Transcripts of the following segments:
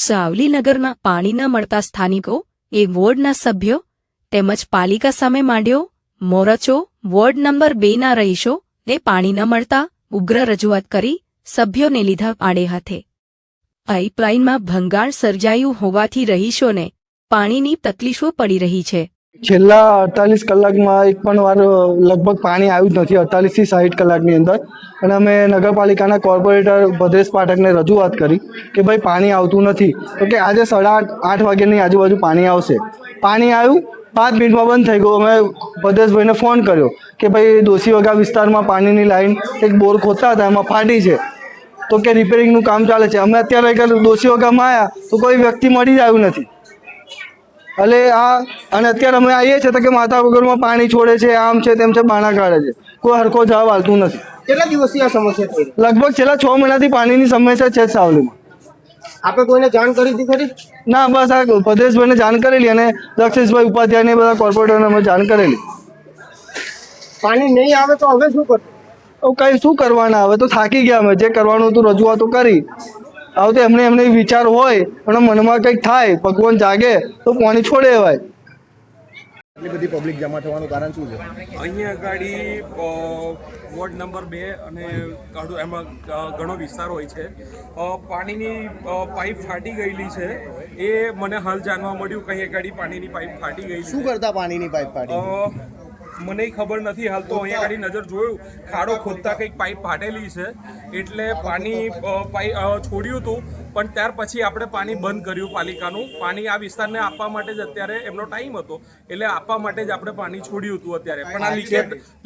સાવલી નગરમાં પાણી ન મળતા સ્થાનિકો એ વોર્ડના સભ્યો તેમજ પાલિકા સામે માંડ્યો મોરચો। વોર્ડ નંબર 2ના રહીશો ને પાણી ન મળતા ઉગ્ર રજૂઆત કરી સભ્યોને લીધા આડે હાથે। પાઇપલાઇનમાં ભંગાણ સર્જાયું હોવાથી રહીશોને પાણીની તકલીફો પડી રહી છે। છેલ્લા 48 કલાકમાં એક પણ વાર લગભગ પાણી આવ્યું જ નથી। 48 થી 60 કલાકની અંદર અને અમે નગરપાલિકાના કોર્પોરેટર ભદ્રેશ પાઠકને રજૂઆત કરી કે ભાઈ પાણી આવતું નથી, તો કે આજે 8:30 વાગ્યાની આજુબાજુ પાણી આવશે। પાણી આવ્યું, 5 મિનિટમાં બંધ થઈ ગયું। અમે ભદ્રેશભાઈને ફોન કર્યો કે ભાઈ દોશીવગા વિસ્તારમાં પાણીની લાઈન એક બોર ખોદતા હતા એમાં ફાટી છે, તો કે રિપેરિંગનું કામ ચાલે છે। અમે અત્યારે દોશીવગામાં આવ્યા તો કોઈ વ્યક્તિ મળી જ આવ્યું નથી। એટલે અને અત્યારે અમે આવીએ છીએ તો કે માતા વગરમાં પાણી છોડે છે, આમ છે તેમ છે, બાણા કાઢે છે, કોઈ હરખો જવાબ આવતું નથી। કેટલા દિવસથી આ સમસ્યા થઈ? લગભગ છેલ્લા 6 મહિનાથી પાણીની સમસ્યા છે સાવલીમાં। આપણે કોઈને જાણ કરી હતી ખરી? ના, બસ આ ભદ્રેશભાઈને જાણ કરેલી અને દક્ષેશભાઈ ઉપાધ્યાયને બધા કોર્પોરેટરને અમે જાણ કરેલી। પાણી નહીં આવે તો હવે શું કરવું? કઈ શું કરવાના, હવે તો થાકી ગયા। અમે જે કરવાનું હતું રજૂઆતો કરી, હવે તો એમને વિચાર હોય અને મનમાં કંઈક થાય, ભગવાન જાગે તો પાણી છોડે એવાય। એટલી બધી પબ્લિક જમા થવાનું કારણ શું છે? અહીંયા ગાડી વોર્ડ નંબર 2 અને એમાં ઘણો વિસ્તાર હોય છે। પાણીની પાઇપ ફાટી ગયેલી છે, એ મને હાલ જાણવા મળ્યું કે અહીંયા ગાડી પાણીની પાઇપ ફાટી ગઈ। શું કરતા પાણીની પાઇપ ફાટી? મને ખબર નથી હાલ તો। અહીંયા ગાડી નજર જોયું, ખાડો ખોદતા કંઈક પાઇપ ફાટેલી છે એટલે પાણી છોડ્યું હતું, પણ ત્યાર પછી આપણે પાણી બંધ કર્યું। પાલિકાનું પાણી આ વિસ્તારને આપવા માટે જ અત્યારે એમનો ટાઈમ હતો એટલે આપવા માટે જ આપણે પાણી છોડ્યું હતું અત્યારે, પણ આ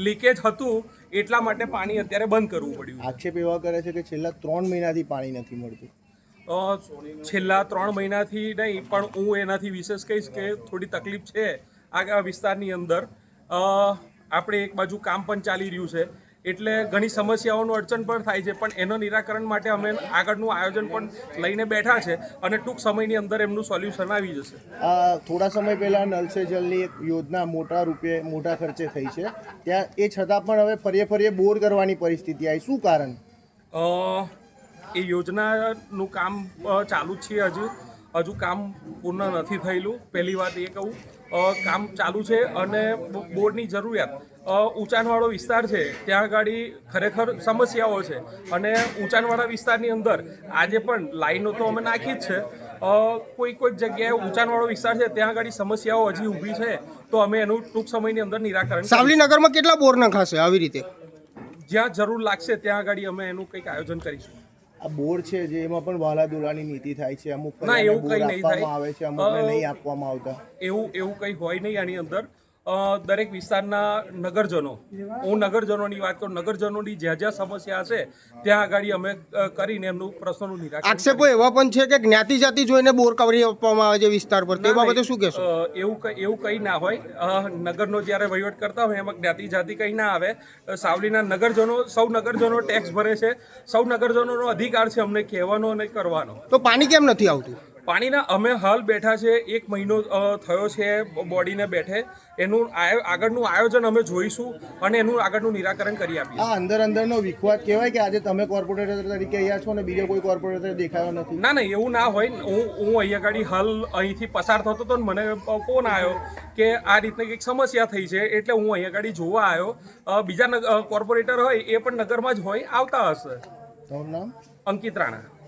લીકેજ હતું એટલા માટે પાણી અત્યારે બંધ કરવું પડ્યું। આક્ષેપ એવા કરે છે કે છેલ્લા 3 મહિનાથી પાણી નથી મળતું। છેલ્લા 3 મહિનાથી નહીં, પણ હું એનાથી વિશેષ કહીશ કે થોડી તકલીફ છે આ વિસ્તારની અંદર। આપણે એક બાજુ કામ પણ ચાલી રહ્યું છે એટલે ઘણી સમસ્યાઓનું અડચણ પણ થાય છે, પણ એનો નિરાકરણ માટે અમે આગળનું આયોજન પણ લઈને બેઠા છે અને ટૂંક સમયની અંદર એમનું સોલ્યુશન આવી જશે। થોડા સમય પહેલાં નલ સે જલની એક યોજના મોટા ખર્ચે થઈ છે, ત્યાં એ છતાં પણ હવે ફરીએ બોર કરવાની પરિસ્થિતિ આવી, શું કારણ? એ યોજનાનું કામ ચાલુ જ છે, હજુ કામ પૂર્ણ નથી થયેલું। પહેલી વાત એ કહું, કામ ચાલુ છે અને બોરની જરૂરિયાત। ઊંચાણવાળો વિસ્તાર છે ત્યાં આગળ ખરેખર સમસ્યાઓ છે અને ઊંચાણવાળા વિસ્તારની અંદર આજે પણ લાઈનો તો અમે નાખી જ છે, કોઈક જગ્યાએ ઊંચાણવાળો વિસ્તાર છે ત્યાં આગળ સમસ્યાઓ હજી ઊભી છે, તો અમે એનું ટૂંક સમયની અંદર નિરાકરણ। સાવલી નગરમાં કેટલા બોર નખાશે આવી રીતે? જ્યાં જરૂર લાગશે ત્યાં આગળ અમે એનું કંઈક આયોજન કરીશું। આ બોર છે જે એમાં પણ વાલા દોલાની નીતિ થાય છે, અમુક ના એવું કંઈ નહીં થાય, આવે છે, અમુકને નહીં આપવામાં આવતા, એવું કંઈ હોય નહીં આની અંદર। દરેક વિસ્તારના નગરજનો, હું નગરજનોની વાત કરું, નગરજનોની જ્યાં સમસ્યા છે ત્યાં આગળ અમે કરીને એમનું પ્રશ્નોનું નિરાકરણ। આક્ષેપો એવા પણ છે કે જ્ઞાતિ જાતિ જોઈને બોર કવરી આપવામાં આવે છે વિસ્તાર પર, તે બાબતે શું કહેશો? એવું કંઈ ના હોય। નગરનો જ્યારે વહીવટ કરતા હોય એમાં જ્ઞાતિ જાતિ કંઈ ના આવે। સાવલીના નગરજનો, સૌ નગરજનો ટેક્સ ભરે છે, સૌ નગરજનોનો અધિકાર છે અમને કહેવાનો અને કરવાનો। તો પાણી કેમ નથી આવતું? પાણીના અમે હાલ બેઠા છે, 1 મહિનો થયો છે બોડીને બેઠે, એનું આગળનું આયોજન અમે જોઈશું અને એનું આગળનું નિરાકરણ કરી આપીએ। આ અંદરનો વિખવાદ કહેવાય કે આજે તમે કોર્પોરેટર તરીકે અહીંયા છો અને બીજો કોઈ કોર્પોરેટર દેખાયો નથી? ના, એવું ના હોય। હું અહીંયા ગાડી હાલ અહીંથી પસાર થતો હતો ને મને ફોન આવ્યો કે આ રીતની કંઈક સમસ્યા થઈ છે એટલે હું અહીંયા ગાડી જોવા આવ્યો। બીજા કોર્પોરેટર હોય એ પણ નગરમાં જ હોય, આવતા હશે। તમારું નામ? અંકિત રાણા।